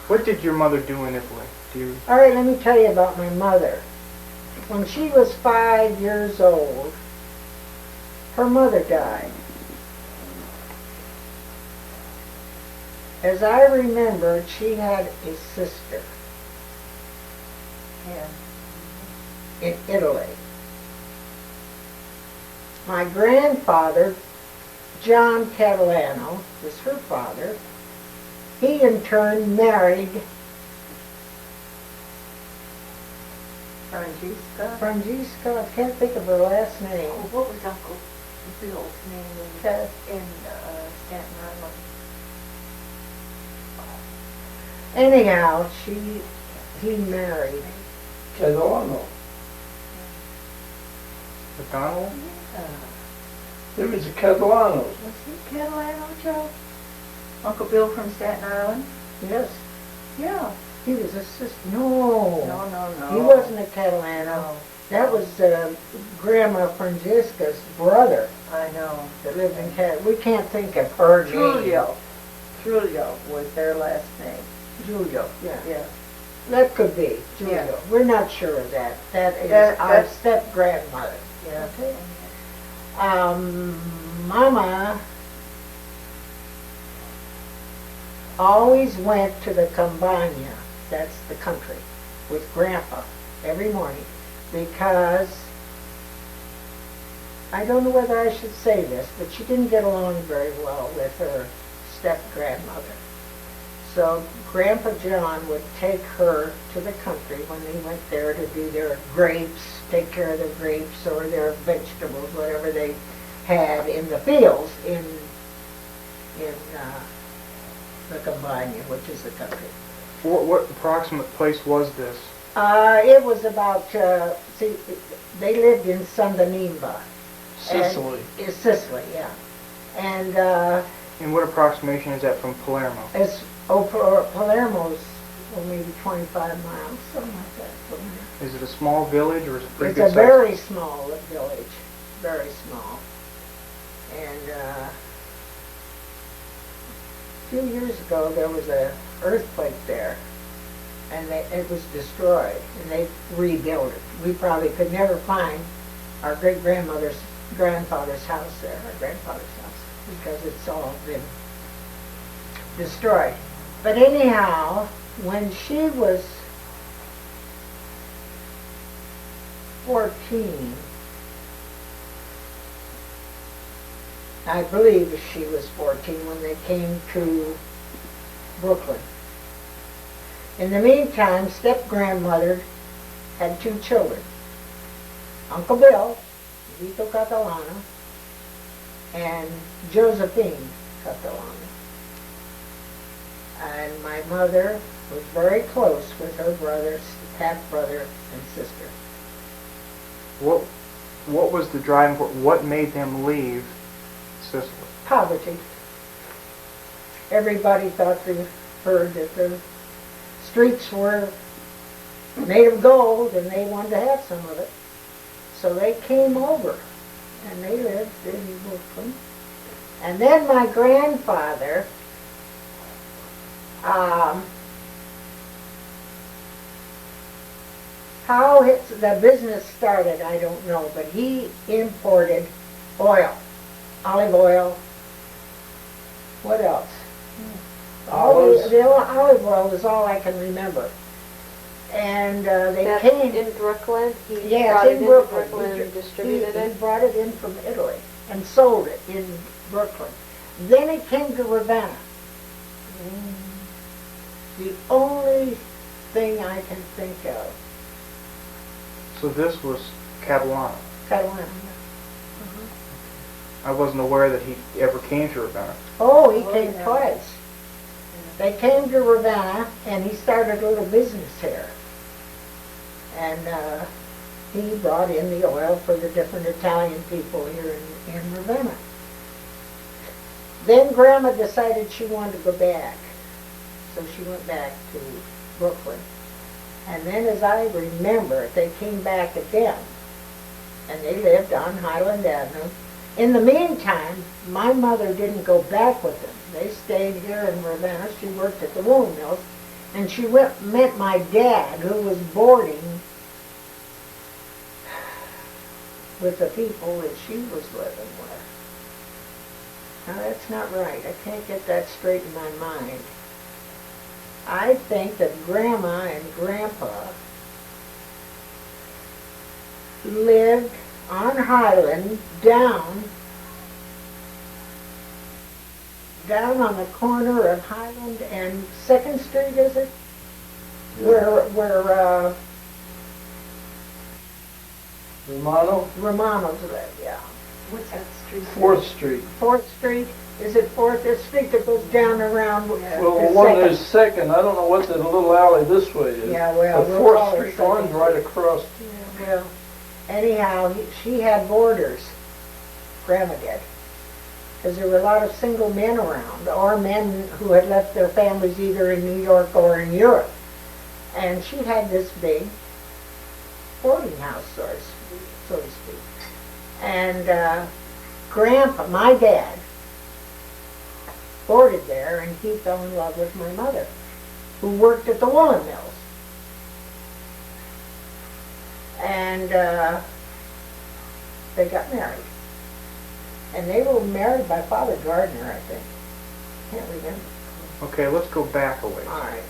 What did your mother do in Italy? Do you? All right, let me tell you about my mother. When she was 5 years old, her mother died. As I remember, she had a sister in Italy. My grandfather, John Catalano, was her father. He in turn married Francisca, I can't think of her last name. Oh, what was Uncle Bill's name in Staten Island? Anyhow, he married. Catalano. McDonald? There was a Catalano. Was he Catalano, Joe? Uncle Bill from Staten Island? Yes, Yeah. he was a sister. No, No. he wasn't a Catalano. No. That was Grandma Francisca's brother I know. that lived in Cat. We can't think of her name. Trulio was their last name. Julio. Yeah, Yeah. that could be Julio. Yeah. We're not sure of that. That is our That's- step grandmother. Yeah. Okay. Mama always went to the Campagna, that's the country, with Grandpa every morning because, I don't know whether I should say this, but she didn't get along very well with her step-grandmother. So Grandpa John would take her to the country when they went there to do their grapes, take care of their grapes or their vegetables, whatever they had in the fields in the Campagna, which is the country. What approximate place was this? It was about, they lived in San Donimba. Sicily. Sicily, yeah. And And what approximation is that from Palermo? Palermo's maybe 25 miles, something like that. From there. Is it a small village or is it pretty It's good a size? very small village, very small. And a few years ago there was an earthquake there, and it was destroyed, and they rebuilt it. We probably could never find our grandfather's house there, our grandfather's house, because it's all been destroyed. But anyhow, when she was 14, I believe she was 14 when they came to Brooklyn. In the meantime, step-grandmother had 2 children. Uncle Bill, Vito Catalano, and Josephine Catalano. And my mother was very close with her brothers, half-brother and sister. What was the driving force? What made them leave Sicily? Poverty. Everybody thought they heard that the streets were made of gold and they wanted to have some of it. So they came over and they lived in Brooklyn. And then my grandfather, how the business started, I don't know, but he imported oil, olive oil. What else? Olives. The olive oil is all I can remember. And they That's came. in Brooklyn? He Yeah, brought it's it in into Brooklyn. Brooklyn and distributed He it? brought it in from Italy and sold it in Brooklyn. Then it came to Ravenna. The only thing I can think of. So this was Catalano. Catalana. I wasn't aware that he ever came to Ravenna. Oh, he Oh, came yeah. twice. They came to Ravenna, and he started a little business here. And he brought in the oil for the different Italian people here in Ravenna. Then Grandma decided she wanted to go back. So she went back to Brooklyn. And then, as I remember, they came back again. And they lived on Highland Avenue. In the meantime, my mother didn't go back with them. They stayed here in Ravenna. She worked at the woolen mills. And she met my dad, who was boarding with the people that she was living with. Now, that's not right. I can't get that straight in my mind. I think that Grandma and Grandpa lived on Highland down on the corner of Highland and 2nd Street, is it? Where Romano's live, yeah. What's that street? 4th Street. 4th Street, is it 4th? The street that goes down around. Well, the the one second. is 2nd, I don't know what the little alley this way is. Yeah, well, But we'll call 4th it Street runs 2nd. right across. Well, anyhow, she had boarders, Grandma did, because there were a lot of single men around, or men who had left their families either in New York or in Europe. And she had this big boarding house, so to speak. And Grandpa, my dad, boarded there, and he fell in love with my mother, who worked at the woolen mills. And they got married. And they were married by Father Gardner, I think. Can't remember. Okay, let's go back a ways. All right.